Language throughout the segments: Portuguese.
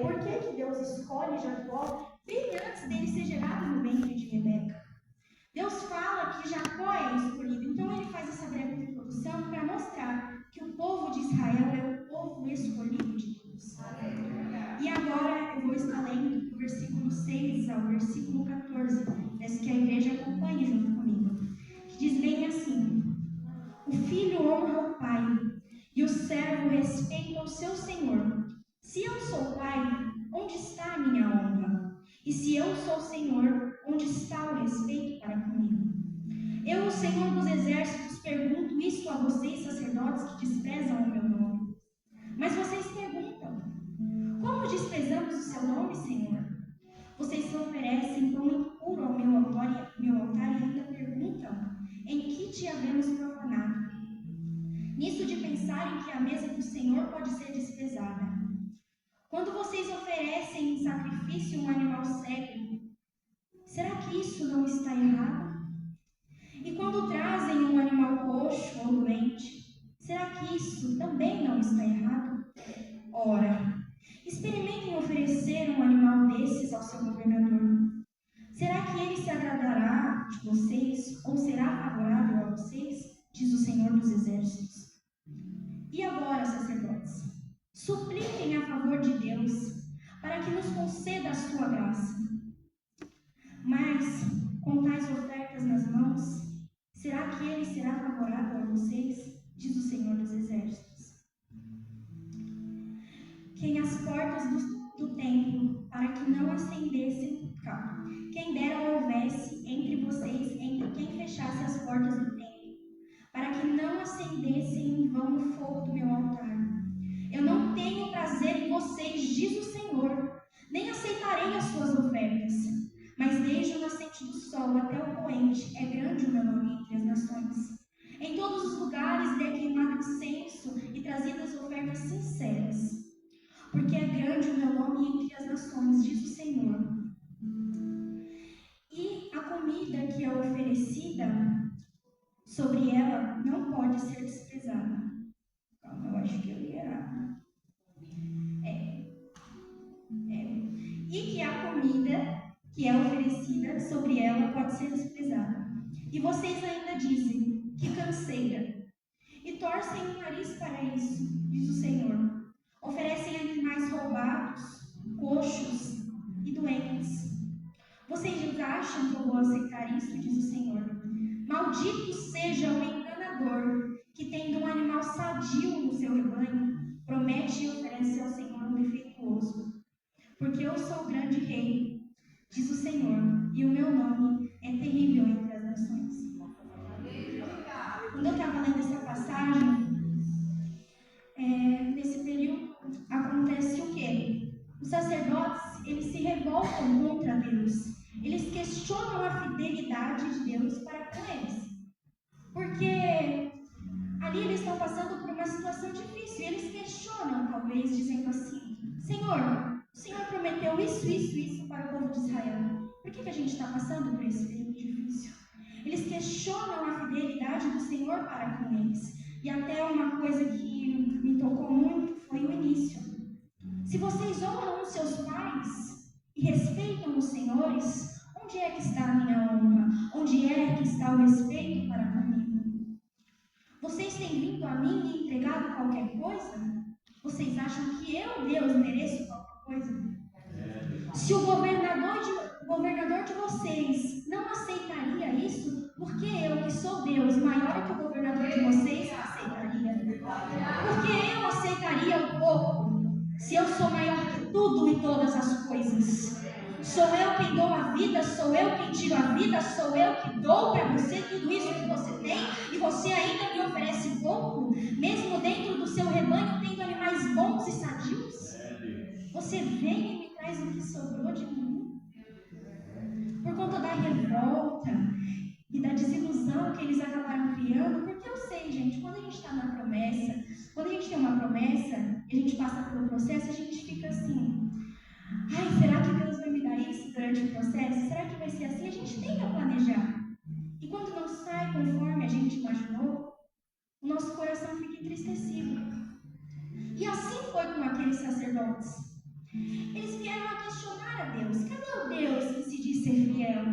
por que Deus escolhe Jacó bem antes dele ser gerado no ventre de Rebeca. Deus fala que Jacó é escolhido, então ele faz essa breve introdução para mostrar que o povo de Israel é o povo escolhido de Deus. E agora eu vou estar lendo do versículo 6 ao versículo 14, peço que a igreja acompanhe junto comigo, que diz bem assim: o filho honra o pai, e o servo respeita o seu senhor. Se eu sou pai, onde está a minha honra? E se eu sou senhor, onde está o respeito para comigo? Eu, o Senhor dos Exércitos, pergunto isso a vocês, sacerdotes, que desprezam o meu nome. Mas vocês perguntam: como desprezamos o seu nome, Senhor? Vocês oferecem pão impuro ao meu altar e ainda perguntam: em que te havemos profanado? Nisso de pensarem que a mesa do Senhor pode ser desprezada. Quando vocês oferecem em sacrifício um animal cego, será que isso não está errado? E quando trazem um animal coxo ou doente, será que isso também não está errado? Ora, experimentem oferecer um animal desses ao seu governador. Será que ele se agradará de vocês ou será favorável a vocês? Diz o Senhor dos Exércitos. E agora, sacerdotes, supliquem a favor de Deus, para que nos conceda a sua graça. Mas, com tais ofertas nas mãos, será que ele será favorável a vocês? Diz o Senhor dos Exércitos. Quem as portas do templo, para que não acendessem, quem dera houvesse entre vocês, entre quem fechasse as portas do templo, para que não acendessem em vão o fogo do meu altar. Eu não tenho prazer em vocês, diz o Senhor, nem aceitarei as suas ofertas. Mas desde o nascente do sol até o poente, é grande o meu nome entre as nações. Em todos os lugares é queimado incenso e trazidas ofertas sinceras. Porque é grande o meu nome entre as nações, diz o Senhor. E a comida que é oferecida sobre ela não pode ser desprezada. Calma, eu acho que eu li errado. E que a comida que é oferecida sobre ela pode ser desprezada. E vocês ainda dizem: que canseira! E torcem o nariz para isso, diz o Senhor. Oferecem animais roubados, coxos e doentes. Vocês acham que eu vou aceitar isso, diz o Senhor. Maldito seja o enganador que, tendo um animal sadio no seu rebanho, promete e oferece ao Senhor um defeituoso. Porque eu sou o grande rei, diz o Senhor, e o meu nome é terrível entre as nações. Quando eu estava lendo essa passagem, nesse período acontece o quê? Os sacerdotes, eles se revoltam contra Deus. Eles questionam a fidelidade de Deus para com eles. Porque ali eles estão passando por uma situação difícil. E eles questionam, talvez, dizendo assim: Senhor, o Senhor prometeu isso para o povo de Israel. Por que a gente está passando por esse período difícil? Eles questionam a fidelidade do Senhor para com eles. E até uma coisa que me tocou muito foi o início. Se vocês honram os seus pais e respeitam os senhores, onde é que está a minha honra? Onde é que está o respeito para comigo? Vocês têm vindo a mim e entregado qualquer coisa? Vocês acham que eu, Deus, mereço qualquer coisa? Se o governador de vocês não aceitaria isso, por que eu, que sou Deus, maior que o governador de vocês, aceitaria? Por que eu aceitaria o pouco, se eu sou maior que tudo e todas as coisas? Sou eu quem dou a vida, sou eu quem tiro a vida, sou eu que dou para você tudo isso que você tem, e você ainda me oferece pouco, mesmo dentro do seu rebanho, tendo animais bons e sadios? Você vem e me traz o que sobrou de mim? Por conta da revolta e da desilusão que eles acabaram criando, porque eu sei, gente, quando a gente está na promessa, quando a gente tem uma promessa e a gente passa pelo processo, a gente fica assim: ai, será que Deus vai me dar isso durante o processo? Será que vai ser assim? A gente tenta planejar. E quando não sai conforme a gente imaginou, o nosso coração fica entristecido. E assim foi com aqueles sacerdotes. Eles vieram a questionar a Deus. Cadê o Deus que se diz ser fiel?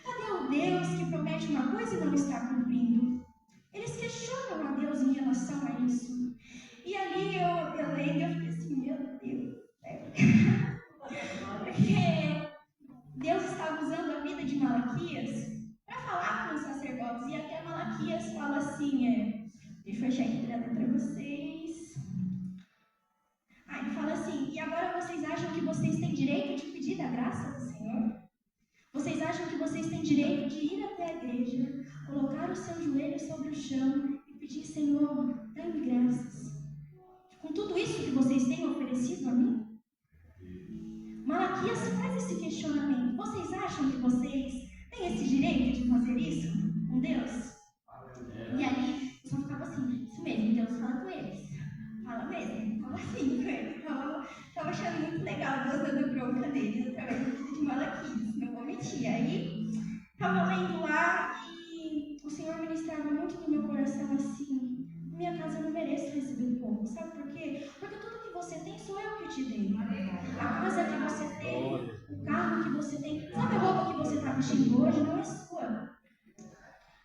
Cadê o Deus que promete uma coisa e não está cumprindo? Eles questionam a Deus em relação a isso. E ali eu leio e eu fiquei assim, meu Deus. Porque Deus estava usando a vida de Malaquias para falar com os sacerdotes. E até Malaquias fala assim, deixa eu achar aqui para vocês. Ele fala assim, e agora vocês acham que vocês têm direito de pedir a graça do Senhor? Vocês acham que vocês têm direito de ir até a igreja, colocar o seu joelho sobre o chão e pedir, Senhor, dá-me graças. Com tudo isso que vocês têm oferecido a mim? Malaquias faz esse questionamento. Vocês acham que vocês têm esse direito de fazer isso com Deus? E ali, eu só ficava assim, isso mesmo, Deus fala com eles. Fala mesmo, fala assim com eles. Estava achando muito legal Deus dando bronca deles através da vida de Malaquias, não vou mentir. Aí, estava lendo lá e o Senhor ministrava muito no meu coração assim, minha casa eu não mereço receber pouco, sabe por quê? Porque tudo que você tem sou eu que te dei. A casa que você tem, o carro que você tem, sabe a roupa que você está vestindo hoje não é sua.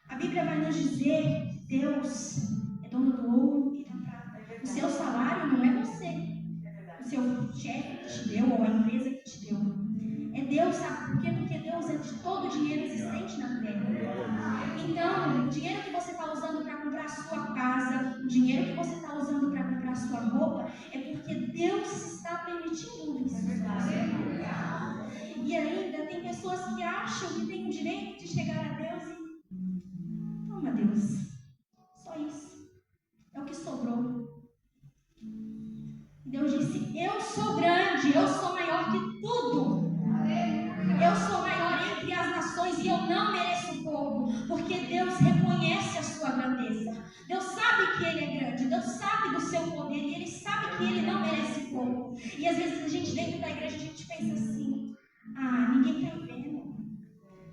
A Bíblia vai nos dizer que Deus é dono do ouro e da prata. O seu salário não é você. O seu chefe que te deu ou a empresa que te deu. É Deus, sabe por quê? Porque Deus é de todo o dinheiro existente na terra. Então, o dinheiro que você está usando para comprar a sua casa, o dinheiro que você está usando para comprar a sua roupa, é porque Deus está permitindo isso. E ainda tem pessoas que acham que têm o direito de chegar a Deus e... Toma, Deus. Só isso. É o que sobrou. Deus disse, eu sou grande, eu sou maior que tudo. Eu sou maior entre as nações e eu não mereço pouco, porque Deus reconhece a sua grandeza. Deus sabe que Ele é grande, Deus sabe do seu poder e Ele sabe que Ele não merece pouco. E às vezes a gente dentro da igreja, a gente pensa assim, ninguém está vendo.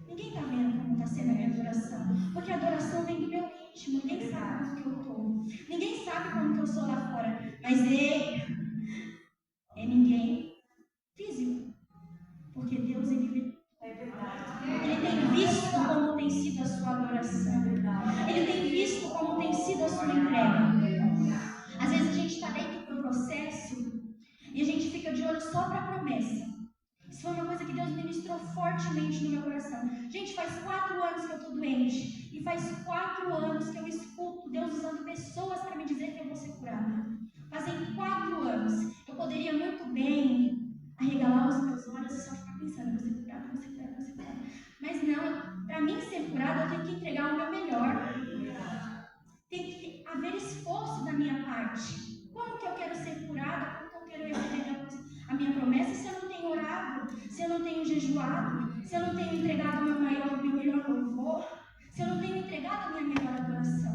Ninguém está vendo como está sendo a minha adoração, porque a adoração vem do meu íntimo, ninguém sabe como que eu estou. Ninguém sabe como que eu sou lá fora, mas é ninguém físico, porque Deus ele tem visto como tem sido a sua adoração, Ele tem visto como tem sido a sua entrega. Às vezes a gente está dentro do processo e a gente fica de olho só para a promessa. Isso foi uma coisa que Deus ministrou fortemente no meu coração. Gente, faz 4 anos que eu estou doente e faz 4 anos que eu escuto Deus usando pessoas para me dizer que eu vou ser curada. Fazem 4 anos. Eu poderia muito bem arregalar os meus olhos e só ficar pensando, vou ser curada, vou ser curada, vou ser curada. Mas não, para mim ser curada eu tenho que entregar o meu melhor. Tem que haver esforço da minha parte. Como que eu quero ser curada? Como que eu quero receber a minha promessa se eu não tenho orado? Se eu não tenho jejuado? Se eu não tenho entregado o meu melhor louvor? Se eu não tenho entregado a minha melhor adoração?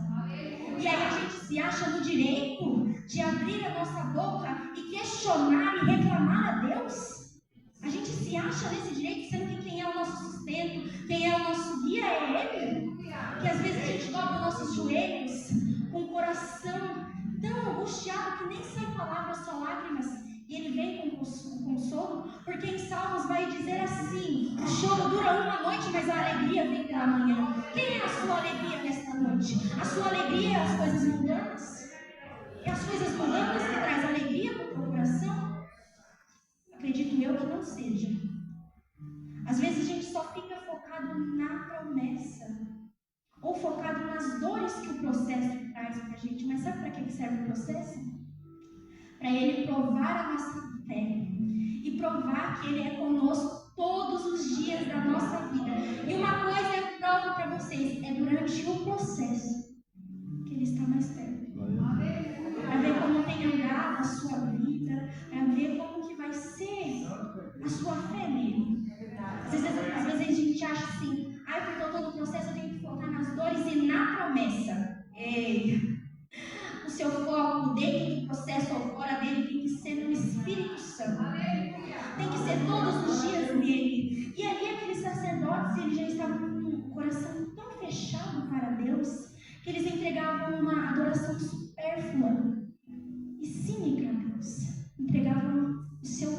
E aí a gente se acha no direito de abrir a nossa boca e questionar e reclamar a Deus? A gente se acha nesse direito, sendo que quem é o nosso sustento, quem é o nosso guia é Ele. Que às vezes a gente dobra nossos joelhos com o coração tão angustiado que nem sai palavras, só lágrimas. E Ele vem com consolo, porque em Salmos vai dizer assim: o choro dura uma noite, mas a alegria vem pela manhã. Quem é a sua alegria nesta noite? A sua alegria é as coisas mundanas? É as coisas mundanas que traz alegria para o teu coração? Acredito eu que não seja. Às vezes a gente só fica focado na promessa, ou focado nas dores que o processo traz para a gente. Mas sabe para que serve o processo? Para Ele provar a nossa fé e provar que Ele é conosco todos os dias da nossa vida. E uma coisa eu provo para vocês, é durante o processo que Ele está mais perto. Para ver como tem andado a sua vida, para ver como que vai ser a sua fé nele. Às vezes a gente acha assim, porque eu estou no processo, eu tenho que focar nas dores e na promessa. Ei, o seu foco dentro do processo ou fora dele tem que ser no Espírito Santo. Tem que ser todos os dias nele. E ali aqueles sacerdotes, eles já estavam com o coração tão fechado para Deus, que eles entregavam uma adoração supérflua e cínica a Deus. Entregavam o seu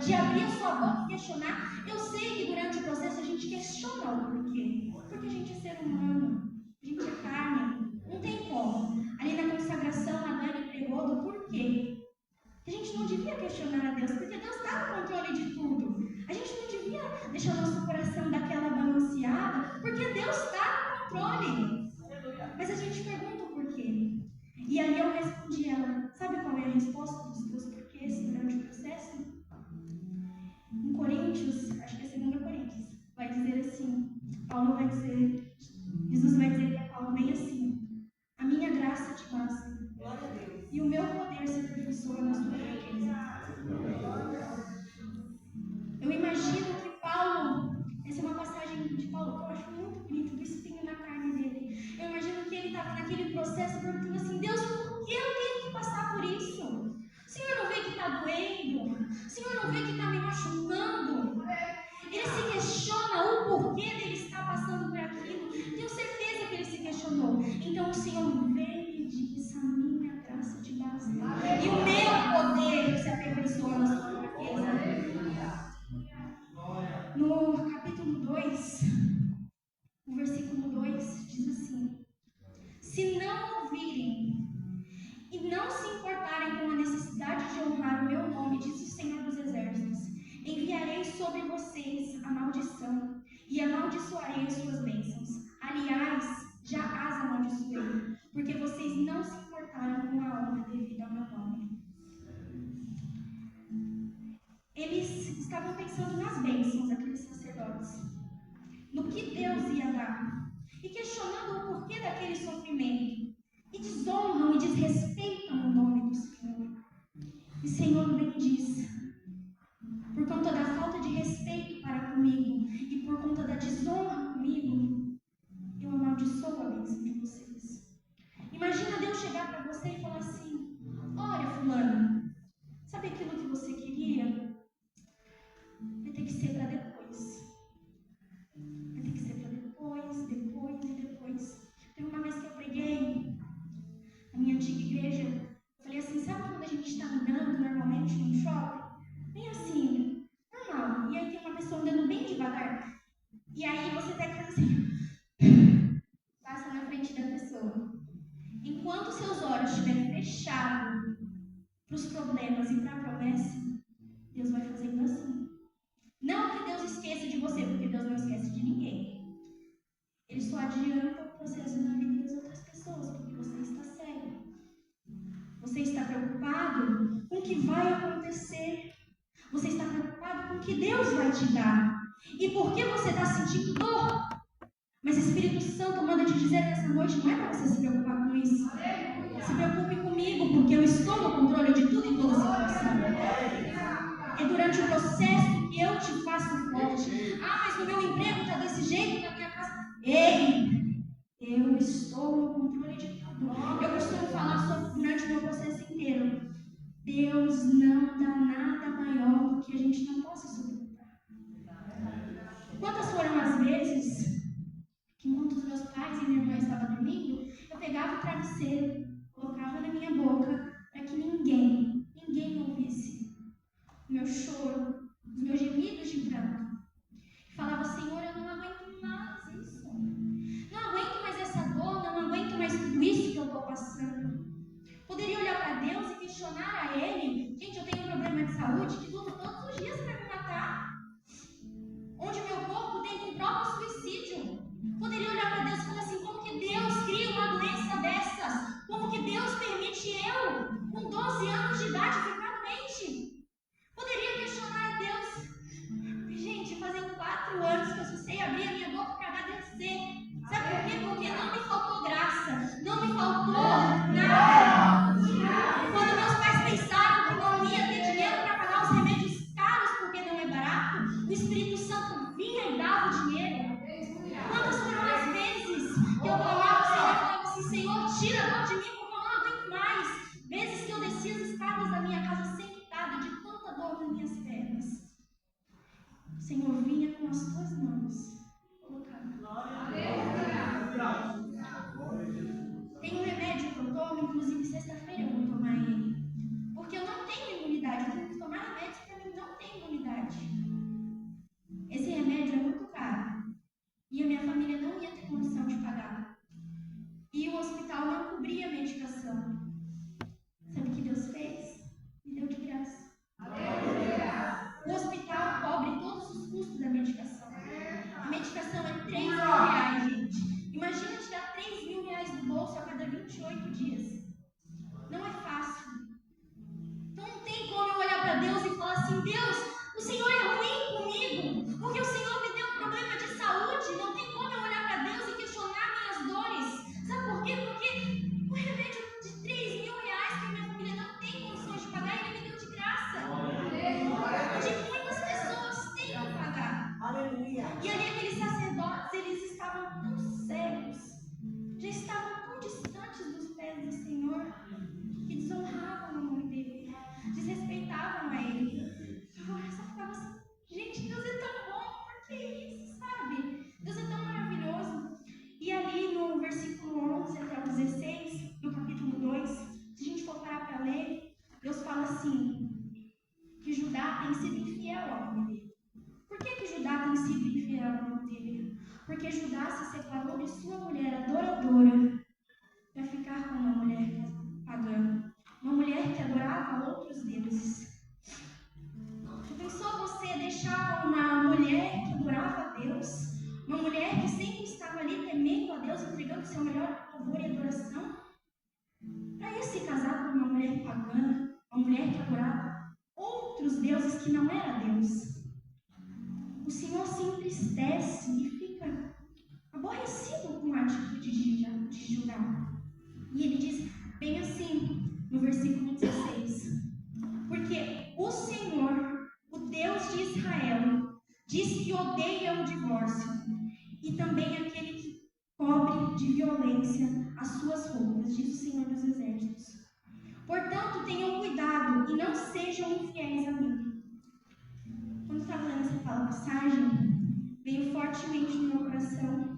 de abrir a sua boca e questionar. Eu sei que durante o processo a gente questiona o porquê. Porque a gente é ser humano, a gente é carne, não tem como. Ali na consagração, a Dani pregou do porquê. A gente não devia questionar a Deus, porque Deus está no controle de tudo. A gente não devia deixar o nosso coração daquela balanceada, porque Deus está no controle. Mas a gente pergunta o porquê. E aí eu respondi ela, sabe qual é a resposta dos teus porquês durante o processo? Em Coríntios, acho que é 2 Coríntios, vai dizer assim, Paulo vai dizer, Jesus vai dizer para Paulo bem assim: a minha graça te basta, e o meu poder se aperfeiçoa na sua fraqueza. Eu imagino que Paulo, essa é uma passagem de Paulo que eu acho muito bonita, do espinho na carne dele. Eu imagino que ele estava naquele processo perguntando assim: Deus, por que eu tenho que passar por isso? O Senhor não vê que está doendo? O Senhor não vê que está me machucando? Ele se questiona o porquê dele estar passando por aquilo. Tenho certeza que ele se questionou. Então o Senhor veio e disse: a minha graça te basta, e o meu poder se aperfeiçoa na sua fraqueza. No capítulo 2, o versículo 2 diz assim: se não ouvirem e não se importarem com a necessidade de honrar o meu nome, diz o Senhor dos Exércitos, enviarei sobre vocês a maldição e amaldiçoarei as suas bênçãos. Aliás, já as amaldiçoei, porque vocês não se importaram com a honra devida ao meu nome. Eles estavam pensando nas bênçãos, aqueles sacerdotes, no que Deus ia dar, e questionando o porquê daquele sofrimento, e desonram e desrespeitam o nome do Senhor. E o Senhor bem diz: por conta da falta de respeito para comigo e por conta da desonra comigo, eu amaldiçoo a bênção de vocês. Imagina Deus chegar para você e falar assim: olha, fulano, sabe aquilo que você queria? Vai ter que ser para depois. Vai ter que ser para depois, depois e depois. Teve uma vez que eu preguei na minha antiga igreja, eu falei assim: sabe quando a gente está andando normalmente no shopping? Bem assim, normal. E aí tem uma pessoa andando bem devagar. E aí você tem que fazer assim, passa na frente da pessoa. Enquanto seus olhos estiverem fechados para os problemas e para a promessa, Deus vai fazendo assim. Não que Deus esqueça de você, porque Deus não esquece de ninguém. Ele só adianta o processo na vida das outras pessoas, porque você está cego. Você está preocupado com o que vai acontecer. Você está preocupado com o que Deus vai te dar. E por que você está sentindo dor? Mas o Espírito Santo manda te dizer nessa noite, não é para você se preocupar com isso. Se preocupe comigo, porque eu estou no controle de tudo e toda situação. É durante o processo que eu te faço forte. Ah, mas no meu emprego está desse jeito, na minha casa. Ei, eu estou no controle de tudo. Eu costumo falar sobre durante o meu processo inteiro. Deus não dá nada maior do que a gente não possa suportar. Quantas foram as vezes que enquanto os meus pais e minha irmã estavam dormindo, eu pegava o travesseiro, colocava na minha boca para que ninguém ouvisse o meu choro, os meus gemidos de pranto. Falava: Senhor, eu não aguento mais isso. Não aguento mais essa dor, não aguento mais tudo isso que eu estou passando. Poderia olhar para Deus e questionar a Ele: gente, eu tenho um problema de saúde que luta todos os dias para me matar. Onde meu corpo tenta um próprio suicídio. Poderia olhar para Deus e falar assim: como que Deus cria uma doença dessas? Como que Deus permite eu, com 12 anos de idade, ficar doente? Poderia questionar a Deus. Gente, fazem 4 anos que eu só sei abrir a minha boca para agradecer. Sabe por quê? Porque não me faltou graça, não me faltou nada. Quando meus pais pensaram que não ia ter dinheiro para pagar os remédios caros, porque não é barato, o Espírito Santo vinha e dava o dinheiro. Quantas foram as vezes que eu clamava ao Senhor e falava assim: Senhor, tira a dor de mim, porque eu não aguento mais. Vezes que eu descia as escadas da minha casa sentada, de tanta dor nas minhas pernas. O Senhor vinha com as tuas mãos, colocava. Tem um remédio que eu tomo, inclusive sexta-feira eu vou tomar ele. Porque eu não tenho imunidade, eu tenho que tomar remédio para mim não ter imunidade. condição de pagar. E o hospital não cobria a medicação. Sabe o que Deus fez? Me deu de graça. O hospital cobre todos os custos da medicação. A medicação é 3 mil reais, gente. Imagina tirar 3 mil reais do bolso a cada 28 dias. Não é fácil. Então não tem como eu olhar para Deus e falar assim: Deus, o Senhor é ruim comigo, porque o Senhor me deu um problema de saúde. Não tem como eu olhar para Deus e questionar minhas dores. Sabe por quê? Porque o remédio de 3 mil reais que a minha família não tem condições de pagar, Ele me deu de graça. Onde muitas pessoas têm que pagar. Aleluia. E ali aqueles sacerdotes, eles estavam tão cegos, já estavam tão distantes dos pés do Senhor, que desonravam o nome dele, desrespeitavam a ele. Eu só ficava assim: gente, Deus é tão bom, por que isso, sabe? Deus é tão maravilhoso. E ali no versículo 11 até o 16, do capítulo 2, se a gente for parar para ler, Deus fala assim, que Judá tem sido infiel ao nome dele. Por que Judá tem sido infiel ao nome dele? Porque Judá se separou de sua mulher adoradora para ficar com uma mulher pagã, uma mulher que adorava outros deuses. Já pensou você deixar uma mulher que adorava a Deus, uma mulher que sempre estava ali temendo a Deus, entregando seu melhor louvor e adoração, para ir se casar com uma mulher pagã, uma mulher que adorava outros deuses que não era Deus? O Senhor se entristece e fica aborrecido com a atitude de Judá. E ele diz bem assim, no versículo 16: porque o Senhor, o Deus de Israel, diz que odeia o divórcio, e também aquele que cobre de violência as suas roupas, diz o Senhor dos Exércitos. Portanto, tenham cuidado e não sejam infiéis a mim. Quando estava lendo essa passagem, veio fortemente no meu coração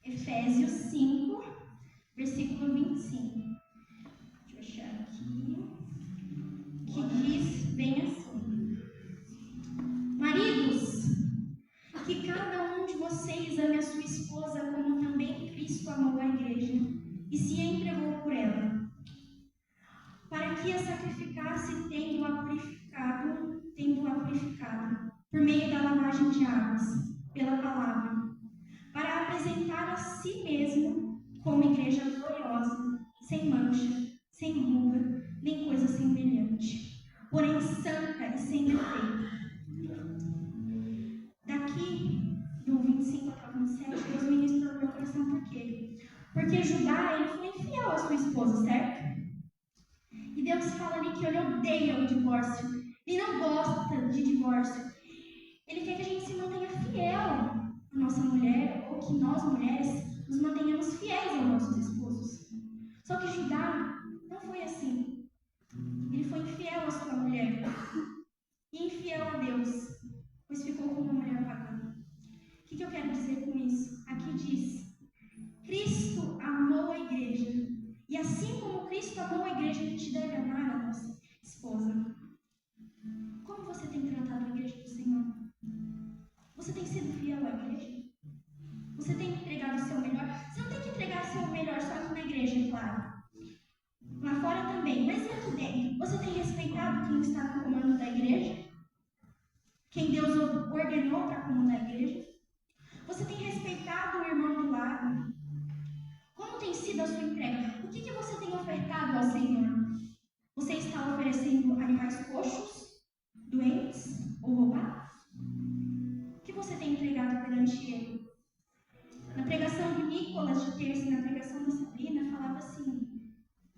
Efésios 5, versículo 25. Deixa eu achar aqui. Que diz bem assim: maridos, que cada um de vocês ame a sua esposa como também Cristo amou a igreja e se entregou por ela, para que a sacrificasse tendo-a purificado por meio da lavagem de águas pela palavra, para apresentar a si mesmo como igreja gloriosa, sem mancha, sem ruga, nem coisa semelhante, porém santa e sem defeito. Daqui, do 25 até o 27, Deus ministrou no meu coração por quê? Porque Judá, ele foi infiel à sua esposa, certo? E Deus fala ali que ele odeia o divórcio, ele não gosta de divórcio. Ele quer que a gente se mantenha fiel à nossa mulher, ou que nós, mulheres, nos mantenhamos fiéis aos nossos esposos. Só que Judá não foi assim. Ele foi infiel à sua mulher e infiel a Deus, pois ficou com uma mulher pagã. O que eu quero dizer com isso? Aqui diz: Cristo amou a igreja, e assim como Cristo amou a igreja, a gente deve amar a nossa esposa. Como você tem tratado a igreja do Senhor? Você tem sido fiel à igreja? Você tem entregado o seu melhor? Você não tem que entregar o seu melhor só aqui na igreja, claro. Lá fora também, mas e aqui dentro? Você tem respeitado quem está no comando da igreja? Quem Deus ordenou para comandar a igreja? Você tem respeitado o irmão do lado? Como tem sido a sua entrega? O que você tem ofertado ao Senhor? Você está oferecendo animais coxos, doentes ou roubados? O que você tem entregado perante Ele? Na pregação do Nicolas de terça e na pregação da Sabrina, falava assim,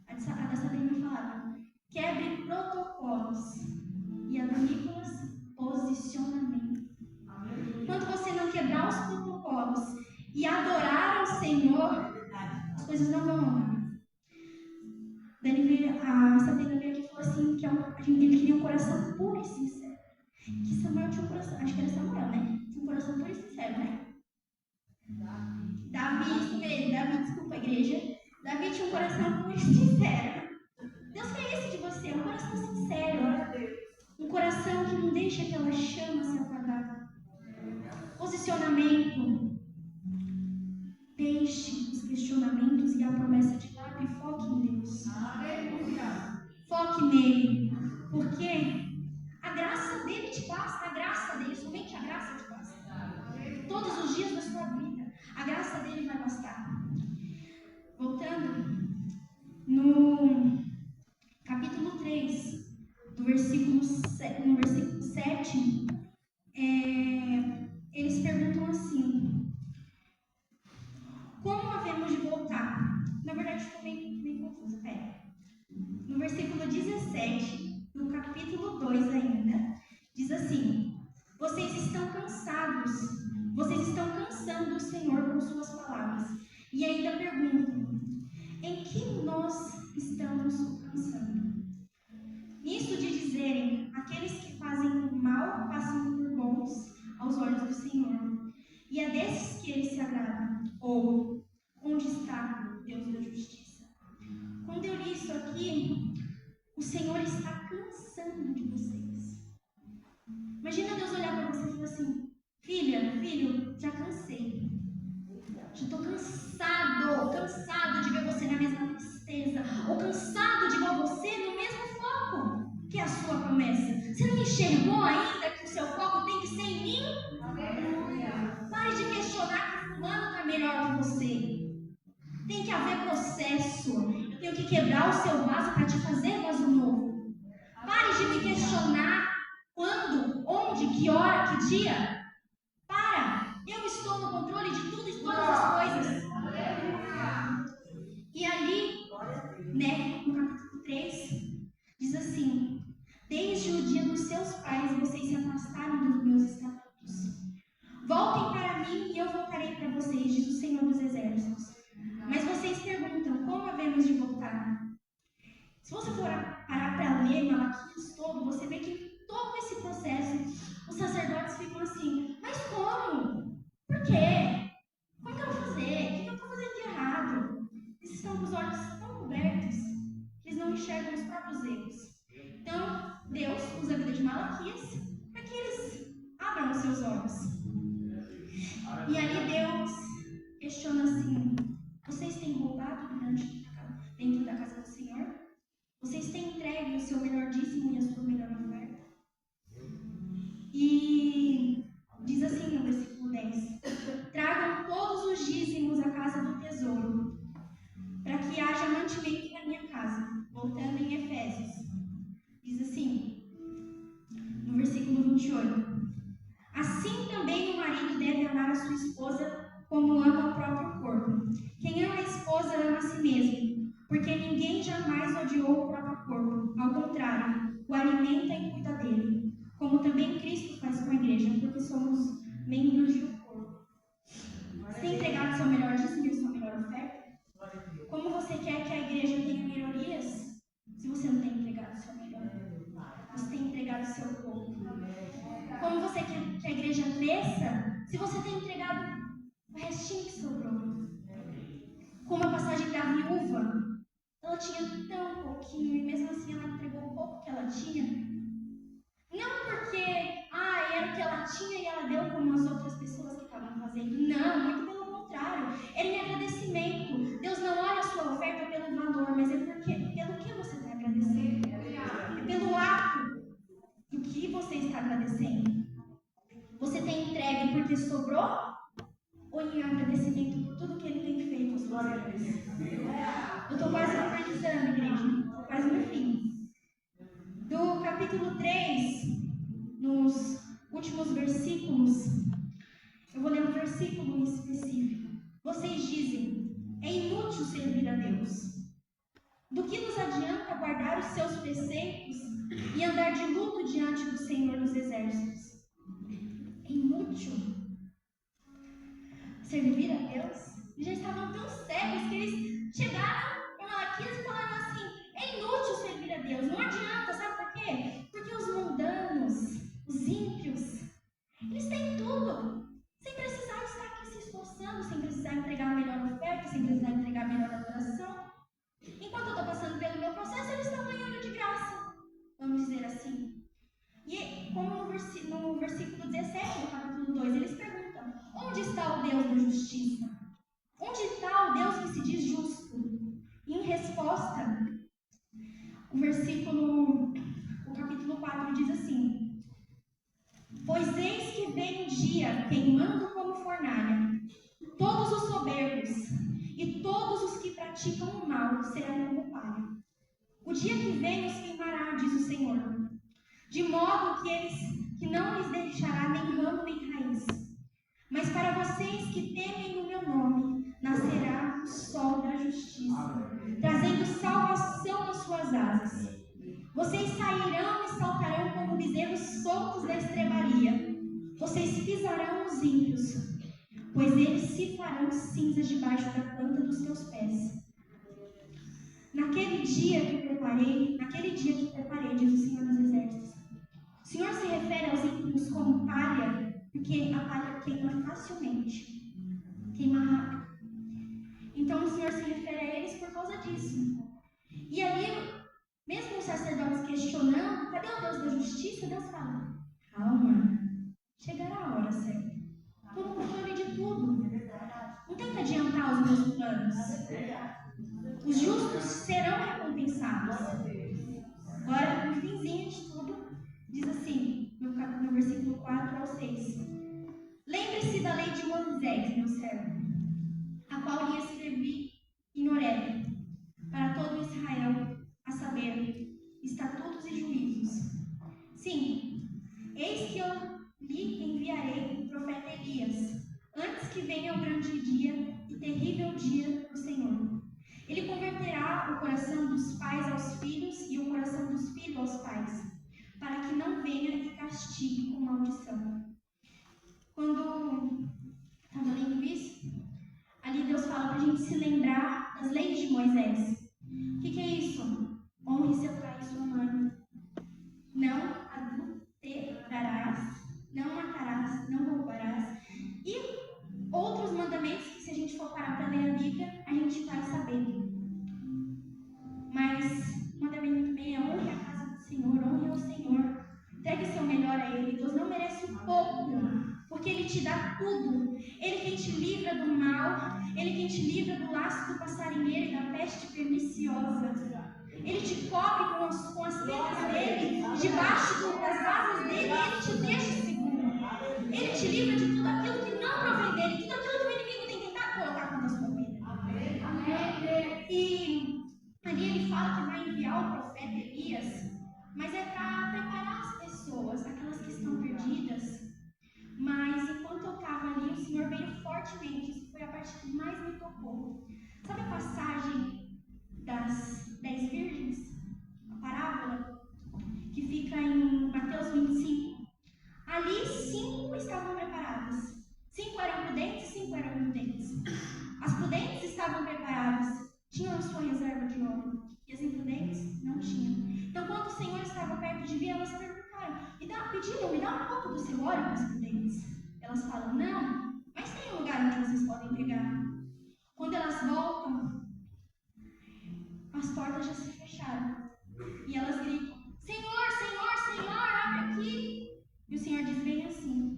a da Sabrina falava: quebre protocolos, e a do Nicolas, posicionamento. Quando você não quebrar os protocolos e adorar ao Senhor, as coisas não vão andar. A Sabrina veio aqui e falou assim, que ele queria um coração puro e sincero. Que Samuel tinha um coração, acho que era Samuel, né? Tinha um coração puro e sincero, né? Davi, desculpa a igreja. Davi tinha um coração puro e sincero. Deus quer esse de você, um coração sincero. Um coração que não deixa aquela chama se apagar. versículo 7, eles perguntam assim: como havemos de voltar? Na verdade, estou meio confusa, pera. No versículo 17, no capítulo 2 ainda, diz assim: vocês estão cansados, vocês estão cansando o Senhor com suas palavras. E ainda perguntam: em que nós estamos cansando? Nisso de dizerem: aqueles que fazem o mal passam por bons aos olhos do Senhor, e é desses que ele se agrada. Ou, onde está Deus da justiça? Quando eu li isso aqui, o Senhor está cansando de vocês. Imagina Deus olhar para você e falar assim: filho, já cansei. Já estou cansado de ver você na mesma tristeza, ou cansado de ver você no mesmo foco que é a sua promessa. Você não enxergou ainda que o seu foco tem que ser em mim? Pare de questionar que fulano está melhor que você. Tem que haver processo. Eu tenho que quebrar o seu vaso para te fazer vaso novo. Pare de me questionar quando, onde, que hora, que dia. Para! Eu estou no controle de tudo e de todas as coisas. E ali, no capítulo 3, diz assim: desde o dia dos seus pais vocês se afastaram dos meus estatutos. Voltem para mim e eu voltarei para vocês, diz o Senhor dos Exércitos. Mas vocês perguntam: como havemos de voltar? Se você for parar para ler Malaquias todo, você vê que todo esse processo, os sacerdotes ficam assim: mas como? Por quê? Como que eu vou fazer? O que eu estou fazendo de errado? Eles estão com os olhos tão cobertos que eles não enxergam os próprios erros. Então, Deus usa a vida de Malaquias para que eles abram os seus olhos. E ali Deus questiona assim: vocês têm roubado dentro da casa do Senhor? Vocês têm entregue o seu melhor dízimo e a sua melhor oferta? E diz assim no versículo 10: tragam todos os dízimos à casa do tesouro, para que haja mantimento na minha casa. Voltando em Efésios, diz assim, no versículo 28: assim também o marido deve amar a sua esposa como ama o próprio corpo. Quem ama a esposa ama a si mesmo, porque ninguém jamais odiou o próprio corpo. Ao contrário, o alimenta e cuida dele, como também Cristo faz com a igreja, porque somos membros de um corpo. Você tem entregado seu melhor dízimo e sua melhor oferta? Como você quer que a igreja tenha melhorias, se você não tem entregado seu melhor? Você tem entregado seu corpo. Como você quer que a igreja cresça, se você tem entregado o restinho que sobrou? Como a passagem da viúva, ela tinha tão pouquinho e mesmo assim ela entregou o pouco que ela tinha. Não porque era o que ela tinha e ela deu como as outras pessoas que estavam fazendo. Não, muito pelo contrário. Era em agradecimento. Deus não olha a sua oferta pelo valor, mas é pelo que você está agradecendo. É pelo ato do que você está agradecendo. Você tem entregue porque sobrou? Ou em agradecimento por tudo que Ele tem feito às suas vidas? Eu estou quase finalizando, igreja. Estou quase no fim. Do capítulo 3, nos últimos versículos, eu vou ler um versículo em específico. Vocês dizem: é inútil servir a Deus. Do que nos adianta guardar os seus preceitos e andar de luto diante do Senhor dos Exércitos? É inútil servir a Deus? Eles já estavam tão cegos que eles chegaram em Malaquias e falaram assim: é inútil servir a Deus, não adianta, sabe por quê? Porque os mundanos, os ímpios, eles têm tudo, sem precisar estar aqui se esforçando, sem precisar entregar a melhor oferta, sem precisar entregar a melhor adoração. Enquanto eu estou passando pelo meu processo, eles estão ganhando de graça, vamos dizer assim. E como no versículo 17 do capítulo 2, eles perguntam: onde está o Deus da justiça? Onde está o Deus que se diz justo? E em resposta, o capítulo 4 diz assim: pois eis que vem um dia queimando como fornalha, todos os soberbos e todos os que praticam o mal serão como palha. O dia que vem os queimará, diz o Senhor. de modo que não lhes deixará nem ramo nem raiz. Mas para vocês que temem o meu nome, nascerá o sol da justiça, trazendo salvação nas suas asas. Vocês sairão e saltarão como bezerros soltos da estrebaria. Vocês pisarão os ímpios, pois eles se farão cinzas debaixo da planta dos seus pés. Naquele dia que preparei, diz o Senhor dos Exércitos. O Senhor se refere aos ímpios como palha, porque a palha queima facilmente, queima rápido. Então o Senhor se refere a eles por causa disso. E ali, mesmo os sacerdotes questionando, cadê o Deus da justiça? Deus fala, calma, chegará a hora certa. Estou no controle de tudo. Não tenta adiantar os meus planos. Os justos serão recompensados. Agora, no finzinho de tudo, diz assim, no versículo 4 ao 6. Lembre-se da lei de Moisés, meu servo, a qual lhe escrevi em Horebe, para todo Israel, a saber, estatutos e juízos. Sim, eis que eu lhe enviarei o profeta Elias, antes que venha o grande dia e terrível dia do Senhor. Ele converterá o coração dos pais aos filhos e o coração dos filhos aos pais, para que não venha e castigue com maldição. Quando estava lendo isso, ali Deus fala para a gente se lembrar das leis de Moisés. O que é isso? Honre seu pai e sua mãe. Não adulterarás, não matarás, não roubarás. E outros mandamentos que, se a gente for parar para ler a Bíblia, a gente vai saber. Mas o mandamento também é honre a casa do Senhor, honre ao Senhor. Entregue seu melhor a Ele. Deus não merece um pouco, porque Ele te dá tudo. Ele quem te livra do mal, Ele quem te livra do laço do passarinheiro e da peste perniciosa. Ele te cobre com as penas dele, debaixo das asas dele, Ele te deixa seguro. Ele te livra de tudo aquilo que não provém dele, tudo aquilo que o inimigo tem tentado colocar contra a sua vida. Amém. E ali ele fala que vai enviar o profeta Elias, mas é para preparar as pessoas, aquelas que estão perdidas. Mas enquanto eu estava ali, o Senhor veio fortemente. Isso foi a parte que mais me tocou. Sabe a passagem das 10 virgens? A parábola que fica em Mateus 25. Ali 5 estavam preparadas. 5 eram prudentes e 5 eram imprudentes. As prudentes estavam preparadas, tinham a sua reserva de ouro. E as imprudentes não tinham. Então, quando o Senhor estava perto de vir, elas perguntaram, me dá um pouco do seu óleo para as prudentes. Elas falam, não, mas tem um lugar onde vocês podem pegar. Quando elas voltam, as portas já se fecharam. E elas gritam, Senhor, Senhor, Senhor, abre aqui. E o Senhor diz bem assim,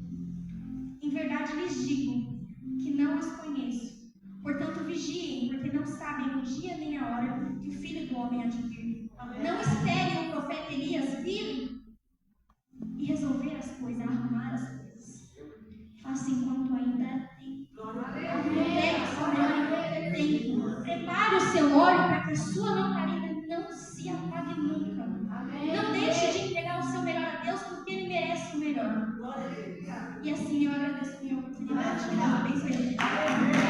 em verdade lhes digo que não as conheço. Portanto, vigiem, porque não sabem o dia nem a hora que o Filho do Homem há de vir. Não esperem o profeta Elias vir e resolver as coisas, arrumar as coisas. Faça enquanto ainda é tempo. Pegue o seu óleo enquanto é tempo. Prepare o seu óleo para que a sua lamparina não se apague nunca. Não deixe de entregar o seu melhor a Deus, porque Ele merece o melhor. E assim eu agradeço a minha oportunidade. Que Deus abençoe.